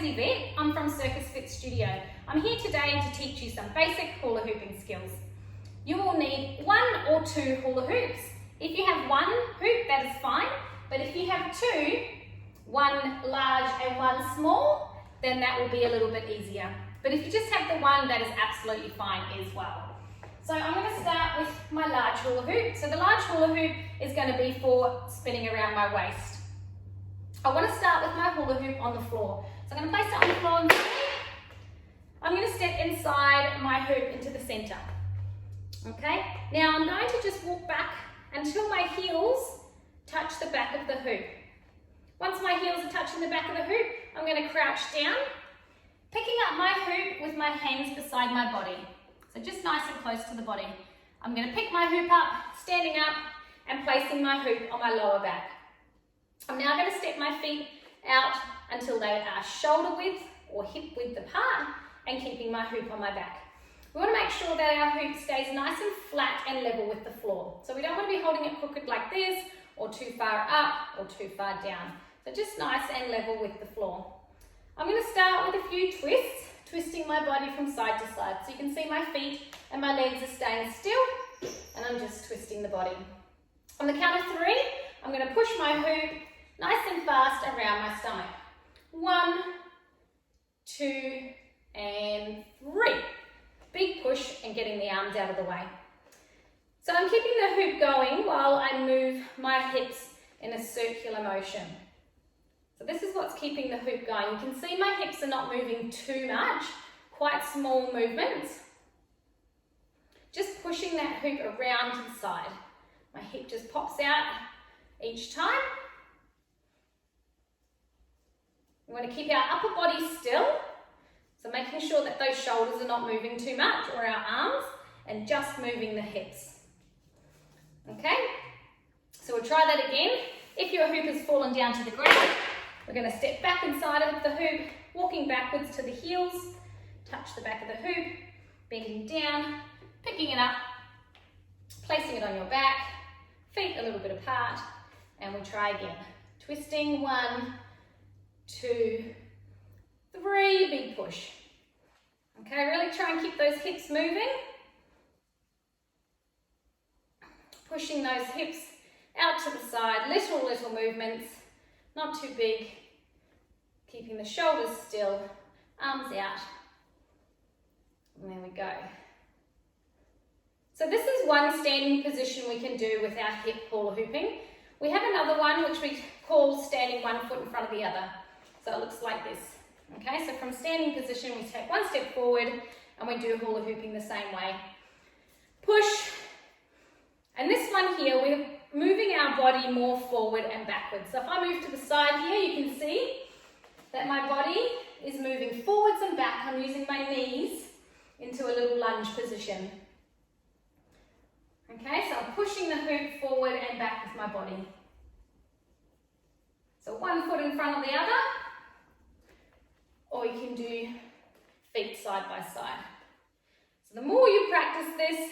Mackenzie Vitt. I'm from Circus Fit Studio. I'm here today to teach you some basic hula hooping skills. You will need 1 or 2 hula hoops. If you have 1 hoop, that is fine, but if you have 2, 1 large and 1 small, then that will be a little bit easier. But if you just have the 1, that is absolutely fine as well. So I'm going to start with my large hula hoop. So the large hula hoop is going to be for spinning around my waist. I want to start with my hula hoop on the floor. So I'm going to place it on the floor and I'm going to step inside my hoop into the center. Okay, now I'm going to just walk back until my heels touch the back of the hoop. Once my heels are touching the back of the hoop, I'm going to crouch down, picking up my hoop with my hands beside my body. So just nice and close to the body. I'm going to pick my hoop up, standing up, and placing my hoop on my lower back. I'm now going to step my feet out until they are shoulder width or hip width apart and keeping my hoop on my back. We want to make sure that our hoop stays nice and flat and level with the floor. So we don't want to be holding it crooked like this or too far up or too far down. So just nice and level with the floor. I'm going to start with a few twists, twisting my body from side to side. So you can see my feet and my legs are staying still and I'm just twisting the body. On the count of 3, I'm going to push my hoop nice and fast around my stomach. 1, 2, and 3. Big push and getting the arms out of the way. So I'm keeping the hoop going while I move my hips in a circular motion. So this is what's keeping the hoop going. You can see my hips are not moving too much, quite small movements. Just pushing that hoop around to the side. My hip just pops out each time. We want to keep our upper body still, so making sure that those shoulders are not moving too much, or our arms, and just moving the hips. Okay, so we'll try that again. If your hoop has fallen down to the ground, we're going to step back inside of the hoop, walking backwards to the heels, touch the back of the hoop, bending down, picking it up, placing it on your back, feet a little bit apart, and we try again. Twisting, 1, 2, 3, big push. Okay, really try and keep those hips moving. Pushing those hips out to the side, little movements, not too big. Keeping the shoulders still, arms out. And there we go. So this is one standing position we can do with our hip hula hooping. We have another one which we call standing 1 foot in front of the other. So it looks like this. Okay, so from standing position, we take 1 step forward and we do hula hooping the same way. Push. And this one here, we're moving our body more forward and backwards. So if I move to the side here, you can see that my body is moving forwards and back. I'm using my knees into a little lunge position. Okay, so I'm pushing the hoop forward and back with my body. So 1 foot in front of the other. Or you can do feet side by side. So the more you practice this,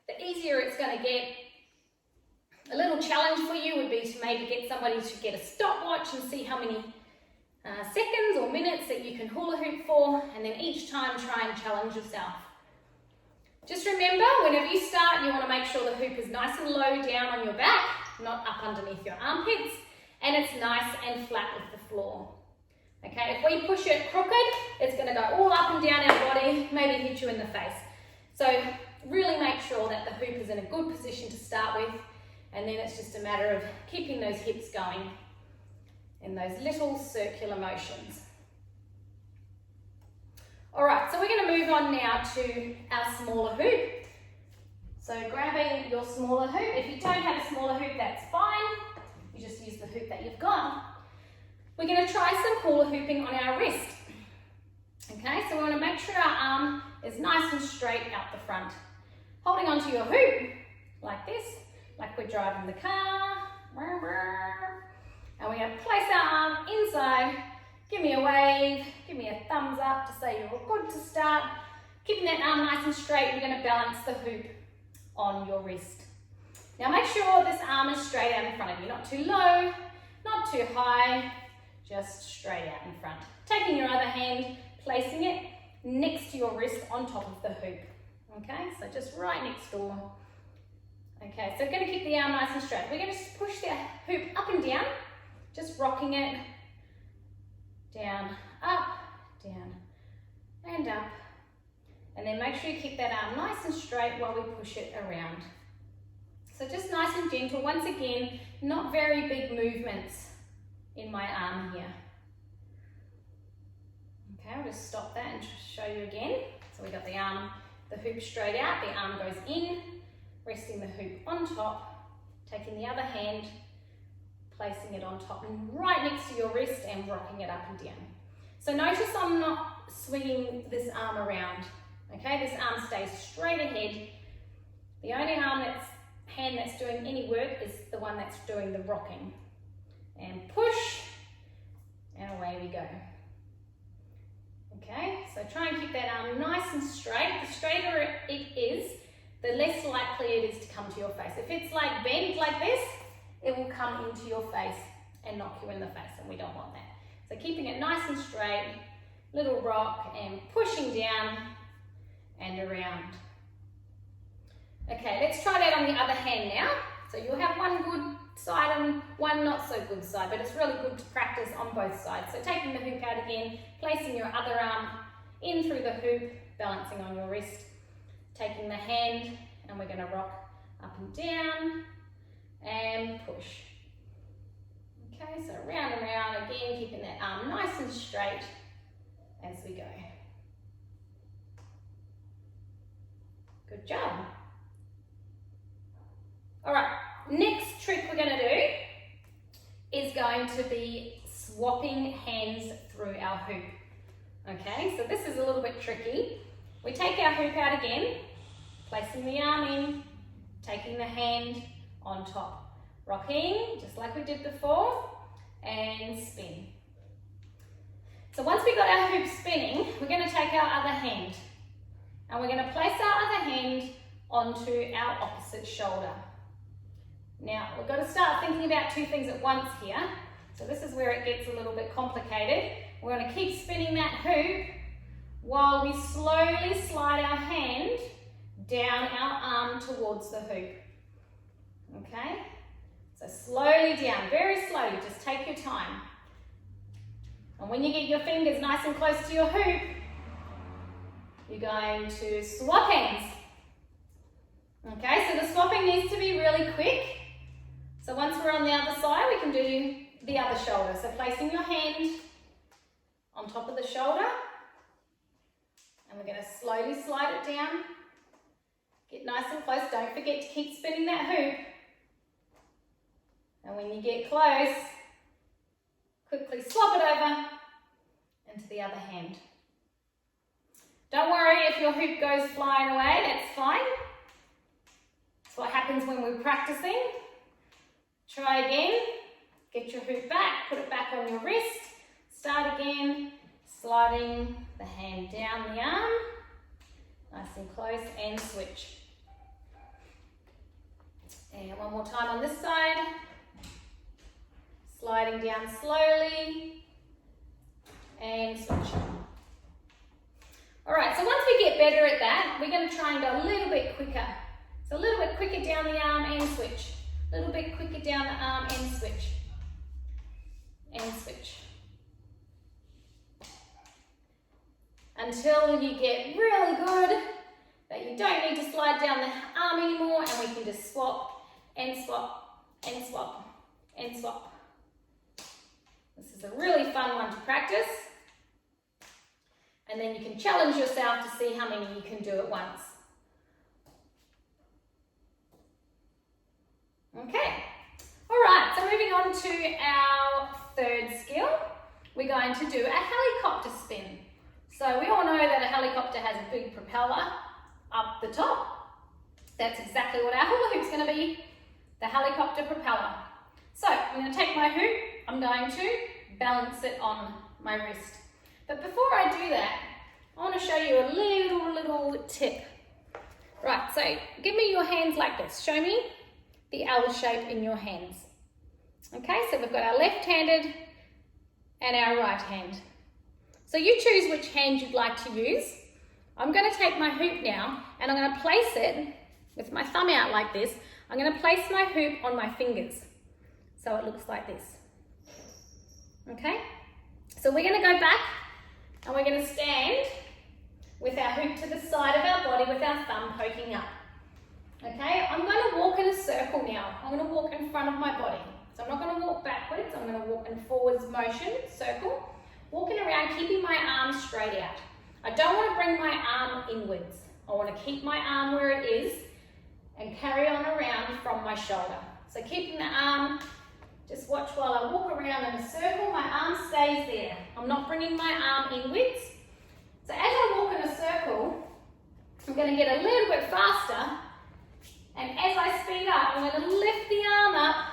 the easier it's going to get. A little challenge for you would be to maybe get somebody to get a stopwatch and see how many seconds or minutes that you can hula hoop for, and then each time try and challenge yourself. Just remember, whenever you start, you want to make sure the hoop is nice and low down on your back, not up underneath your armpits, and it's nice and flat with the floor. Okay, if we push it crooked, it's going to go all up and down our body, maybe hit you in the face. So really make sure that the hoop is in a good position to start with, and then it's just a matter of keeping those hips going in those little circular motions. All right, so we're going to move on now to our smaller hoop. So grabbing your smaller hoop, if you don't have a smaller hoop, that's fine. You just use the hoop that you've got. We're going to try some hula hooping on our wrist. Okay, so we want to make sure our arm is nice and straight out the front. Holding onto your hoop, like this, like we're driving the car. And we're going to place our arm inside. Give me a wave, give me a thumbs up to say you're good to start. Keeping that arm nice and straight, you're going to balance the hoop on your wrist. Now make sure this arm is straight out in front of you, not too low, not too high, just straight out in front. Taking your other hand, placing it next to your wrist on top of the hoop. Okay, so just right next door. Okay, so we're going to keep the arm nice and straight. We're going to just push the hoop up and down, just rocking it down, up, down, and up. And then make sure you keep that arm nice and straight while we push it around. So just nice and gentle. Once again, not very big movements in my arm here. Okay, I'll just stop that and show you again. So we got the arm, the hoop straight out, the arm goes in, resting the hoop on top, taking the other hand, placing it on top and right next to your wrist and rocking it up and down. So notice I'm not swinging this arm around. Okay, this arm stays straight ahead. The only hand that's doing any work is the one that's doing the rocking. And push, and away we go. Okay, so try and keep that arm nice and straight. The straighter it is, the less likely it is to come to your face. If it's like bent like this, it will come into your face and knock you in the face, and we don't want that. So keeping it nice and straight, little rock and pushing down and around. Okay, let's try that on the other hand now. So you'll have one good side and one not so good side, but it's really good to practice on both sides. So taking the hoop out again, placing your other arm in through the hoop, balancing on your wrist, taking the hand, and we're going to rock up and down and push. Okay, so round and round again, keeping that arm nice and straight as we go. Good job. All right, next trick we're going to do is going to be swapping hands through our hoop. Okay, so this is a little bit tricky. We take our hoop out again, placing the arm in, taking the hand on top, rocking just like we did before, and spin. So once we've got our hoop spinning, we're going to take our other hand and we're going to place our other hand onto our opposite shoulder. Now, we've got to start thinking about two things at once here. So this is where it gets a little bit complicated. We're going to keep spinning that hoop while we slowly slide our hand down our arm towards the hoop. Okay? So slowly down, very slowly, just take your time. And when you get your fingers nice and close to your hoop, you're going to swap hands. Okay, so the swapping needs to be really quick. So once we're on the other side, we can do the other shoulder. So placing your hand on top of the shoulder, and we're going to slowly slide it down. Get nice and close. Don't forget to keep spinning that hoop. And when you get close, quickly swap it over into the other hand. Don't worry if your hoop goes flying away, that's fine. That's what happens when we're practicing. Try again, get your hoop back, put it back on your wrist, start again, sliding the hand down the arm, nice and close, and switch. And one more time on this side, sliding down slowly, and switch. All right, so once we get better at that, we're going to try and go a little bit quicker. So a little bit quicker down the arm and switch. A little bit quicker down the arm and switch. And switch. Until you get really good that you don't need to slide down the arm anymore, and we can just swap and swap and swap and swap. This is a really fun one to practice. And then you can challenge yourself to see how many you can do at once. Okay, all right, so moving on to our third skill, we're going to do a helicopter spin. So we all know that a helicopter has a big propeller up the top. That's exactly what our hula hoop's going to be, the helicopter propeller. So I'm going to take my hoop, I'm going to balance it on my wrist. But before I do that, I want to show you a little tip. Right, so give me your hands like this. Show me the L shape in your hands. Okay, so we've got our left-handed and our right hand. So you choose which hand you'd like to use. I'm going to take my hoop now and I'm going to place it with my thumb out like this. I'm going to place my hoop on my fingers. So it looks like this. Okay? So we're going to go back and we're going to stand with our hoop to the side of our body with our thumb poking up. Okay? I'm going to walk in a circle now. I'm going to walk in front of my body. So I'm not going to walk backwards. I'm going to walk in forwards motion, circle. Walking around, keeping my arm straight out. I don't want to bring my arm inwards. I want to keep my arm where it is and carry on around from my shoulder. So keeping the arm, just watch while I walk around in a circle, my arm stays there. I'm not bringing my arm inwards. So as I walk in a circle, I'm going to get a little bit faster, and as I speed up, I'm going to lift the arm up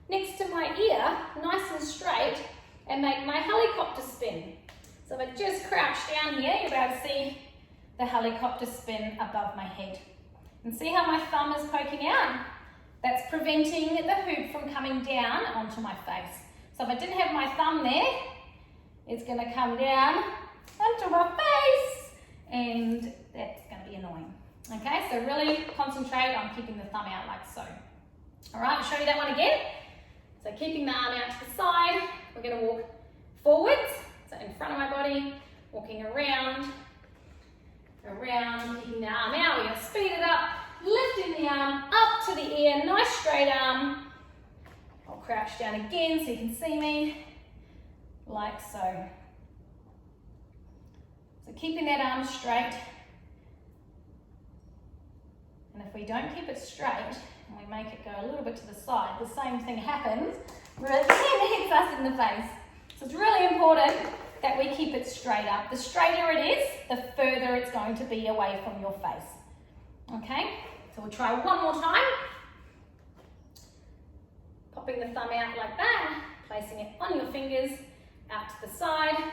next to my ear, nice and straight, and make my helicopter spin. So if I just crouch down here, you'll be able to see the helicopter spin above my head. And see how my thumb is poking out? That's preventing the hoop from coming down onto my face. So if I didn't have my thumb there, it's going to come down onto my face, and that's going to be annoying. Okay, so really concentrate on keeping the thumb out like so. All right, I'll show you that one again. So keeping the arm out to the side, we're going to walk forwards, so in front of my body, walking around, keeping the arm out. We're going to speed it up, lifting the arm up to the ear, nice straight arm. I'll crouch down again so you can see me, like so. So keeping that arm straight, and if we don't keep it straight, and we make it go a little bit to the side, the same thing happens, where it hits us in the face. So it's really important that we keep it straight up. The straighter it is, the further it's going to be away from your face. Okay, so we'll try one more time. Popping the thumb out like that, placing it on your fingers, out to the side,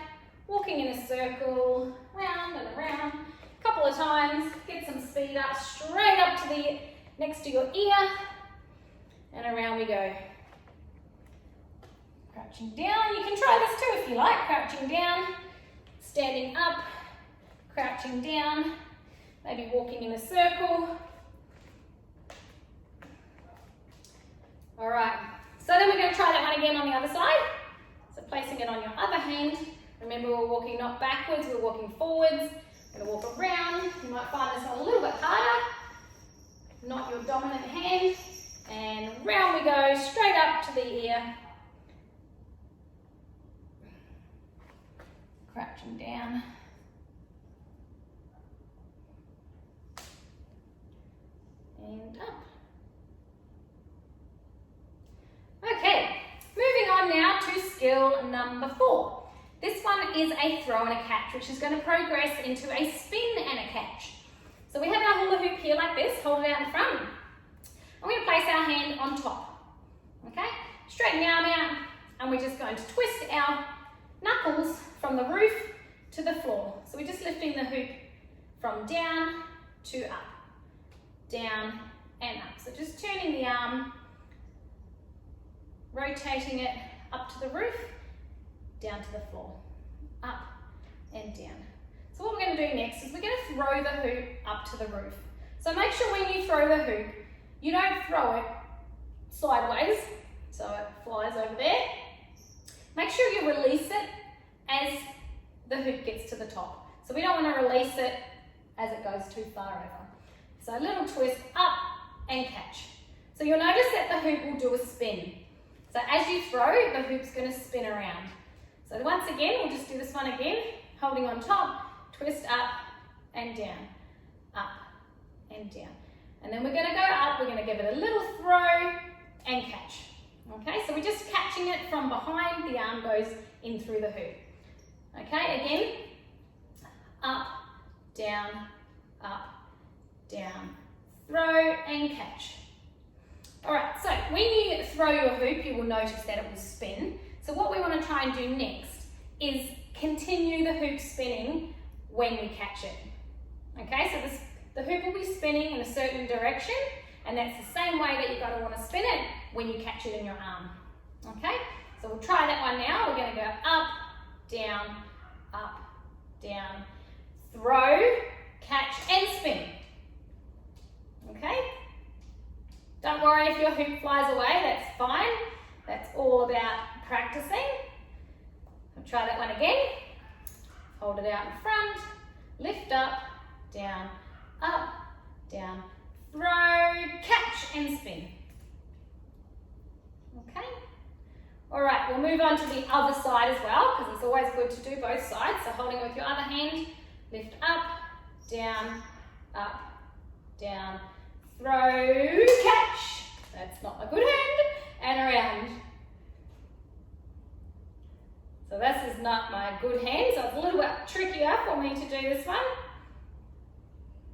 walking in a circle, round and around, a couple of times, get some speed up, straight up to the next to your ear, and around we go. Crouching down, you can try this too if you like, crouching down, standing up, crouching down, maybe walking in a circle. All right, so then we're going to try that one again on the other side. So placing it on your other hand. Remember, we're walking not backwards, we're walking forwards. We're going to walk around. You might find this one a little bit harder. Not your dominant hand. And round we go, straight up to the ear. Crouching down. And up. Okay, moving on now to skill number 4. This one is a throw and a catch, which is going to progress into a spin and a catch. So we have our hula hoop here like this, hold it out in front. I'm going to place our hand on top. Okay, straighten the arm out, and we're just going to twist our knuckles from the roof to the floor. So we're just lifting the hoop from down to up, down and up. So just turning the arm, rotating it up to the roof, down to the floor, up and down. So what we're going to do next is we're going to throw the hoop up to the roof. So make sure when you throw the hoop, you don't throw it sideways, so it flies over there. Make sure you release it as the hoop gets to the top. So we don't want to release it as it goes too far over. So a little twist up and catch. So you'll notice that the hoop will do a spin. So as you throw, the hoop's going to spin around. So once again, we'll just do this one again, holding on top, twist up and down, up and down. And then we're going to go up, we're going to give it a little throw and catch. Okay, so we're just catching it from behind, the arm goes in through the hoop. Okay, again, up, down, throw and catch. All right, so when you throw your hoop, you will notice that it will spin. So what we want to try and do next is continue the hoop spinning when we catch it. Okay, so the hoop will be spinning in a certain direction, and that's the same way that you're going to want to spin it when you catch it in your arm. Okay, so we'll try that one now. We're going to go up, down, up, down. Throw, catch and spin. Okay? Don't worry if your hoop flies away, that's fine. That's all about practicing. I'll try that one again. Hold it out in front, lift up, down, throw, catch and spin. Okay? All right, we'll move on to the other side as well because it's always good to do both sides. So holding it with your other hand, lift up, down, throw, catch. That's not a good hand, and around. So this is not my good hand, so it's a little bit trickier for me to do this one.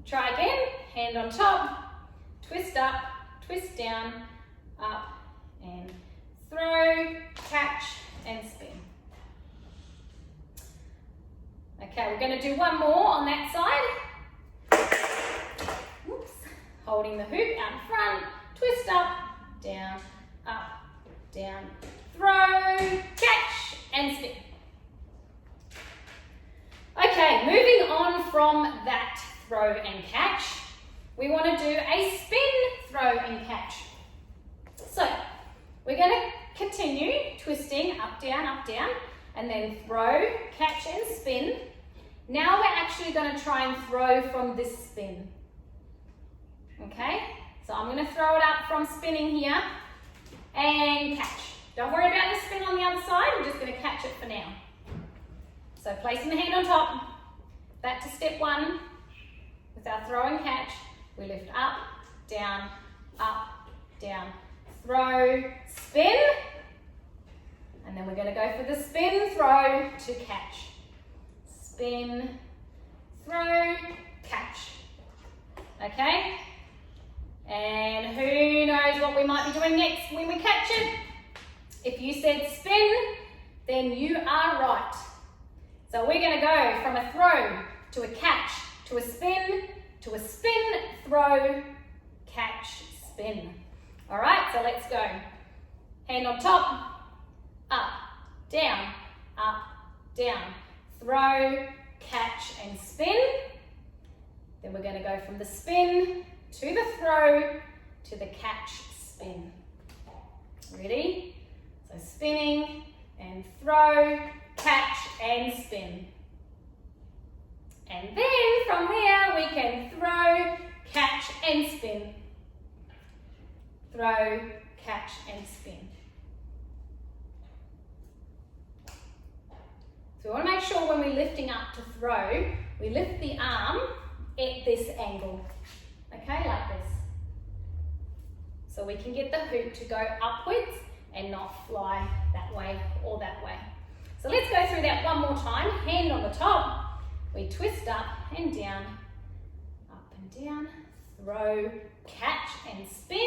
Try again, hand on top, twist up, twist down, up and throw, catch and spin. Okay, we're going to do one more on that side. Oops. Holding the hoop out in front, twist up, down, throw, catch and spin. Okay, moving on from that throw and catch, we want to do a spin, throw and catch. So we're going to continue twisting up, down, and then throw, catch and spin. Now we're actually going to try and throw from this spin. Okay, so I'm going to throw it up from spinning here and catch. Don't worry about the spin on the other side, I'm just going to catch it for now. So placing the hand on top, back to step one. With our throw and catch, we lift up, down, throw, spin, and then we're going to go for the spin, throw to catch. Spin, throw, catch. Okay? And who knows what we might be doing next when we catch it? If you said spin, then you are right. So we're going to go from a throw to a catch, to a spin, throw, catch, spin. All right, so let's go. Hand on top, up, down, throw, catch and spin. Then we're going to go from the spin to the throw to the catch, spin. Ready? So spinning and throw, catch and spin. And then from there we can throw, catch and spin. Throw, catch and spin. So we want to make sure when we're lifting up to throw, we lift the arm at this angle. Okay, like this. So we can get the hoop to go upwards and not fly that way or that way. So let's go through that one more time. Hand on the top, we twist up and down, throw, catch and spin.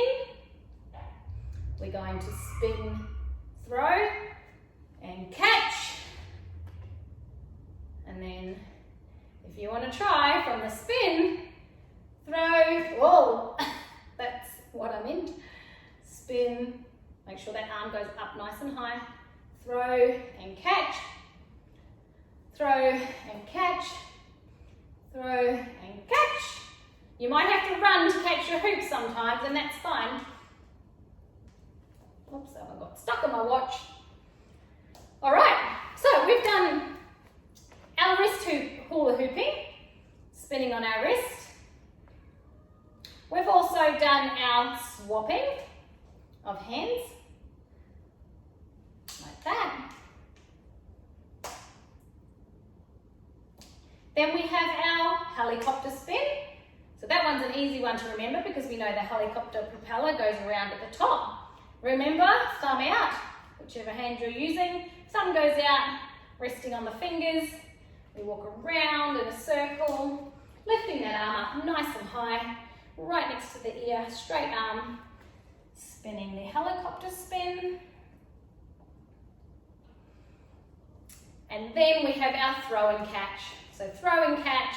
We're going to spin, throw and catch. And then if you want to try from the spin, throw, whoa, that's what I meant. Spin, make sure that arm goes up nice and high. Throw and catch, throw and catch, throw and catch. You might have to run to catch your hoop sometimes, and that's fine. Oops, that one got stuck on my watch. All right, so we've done our wrist hula hooping, spinning on our wrist. We've also done our swapping of hands, like that. Then we have our helicopter spin. So that one's an easy one to remember because we know the helicopter propeller goes around at the top. Remember, thumb out, whichever hand you're using. Thumb goes out, resting on the fingers. We walk around in a circle, lifting that arm up nice and high, right next to the ear, straight arm, spinning the helicopter spin. And then we have our throw and catch. So throw and catch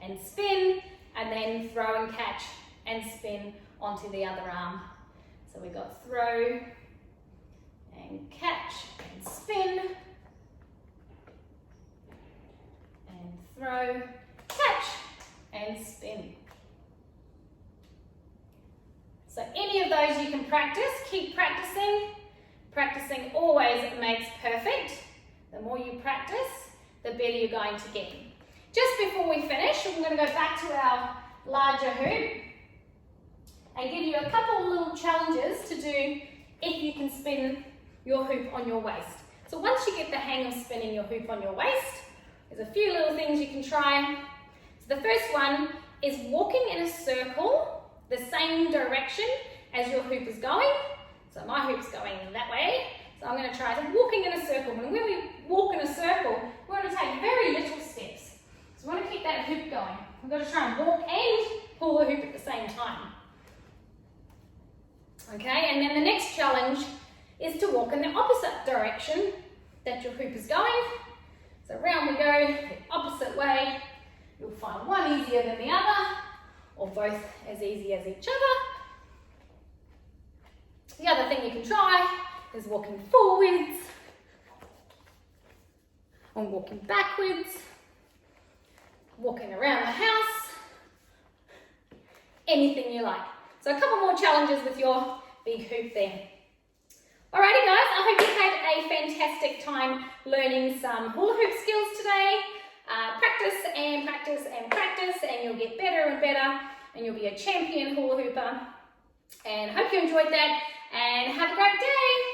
and spin, and then throw and catch and spin onto the other arm. So we got throw and catch and spin, throw, catch, and spin. So any of those you can practice, keep practicing. Practicing always makes perfect. The more you practice, the better you're going to get. Just before we finish, we're going to go back to our larger hoop and give you a couple little challenges to do if you can spin your hoop on your waist. So once you get the hang of spinning your hoop on your waist, there's a few little things you can try. So the first one is walking in a circle the same direction as your hoop is going. So my hoop's going that way. So I'm going to try walking in a circle. And when we walk in a circle, we're going to take very little steps. So we want to keep that hoop going. We've got to try and walk and pull the hoop at the same time. Okay, and then the next challenge is to walk in the opposite direction that your hoop is going. So round we go, the opposite way. You'll find one easier than the other, or both as easy as each other. The other thing you can try is walking forwards, or walking backwards, walking around the house, anything you like. So a couple more challenges with your big hoop there. Alrighty guys, I hope you had a fantastic time learning some hula hoop skills today. Practice and practice and practice, and you'll get better and better, and you'll be a champion hula hooper. And hope you enjoyed that, and have a great day.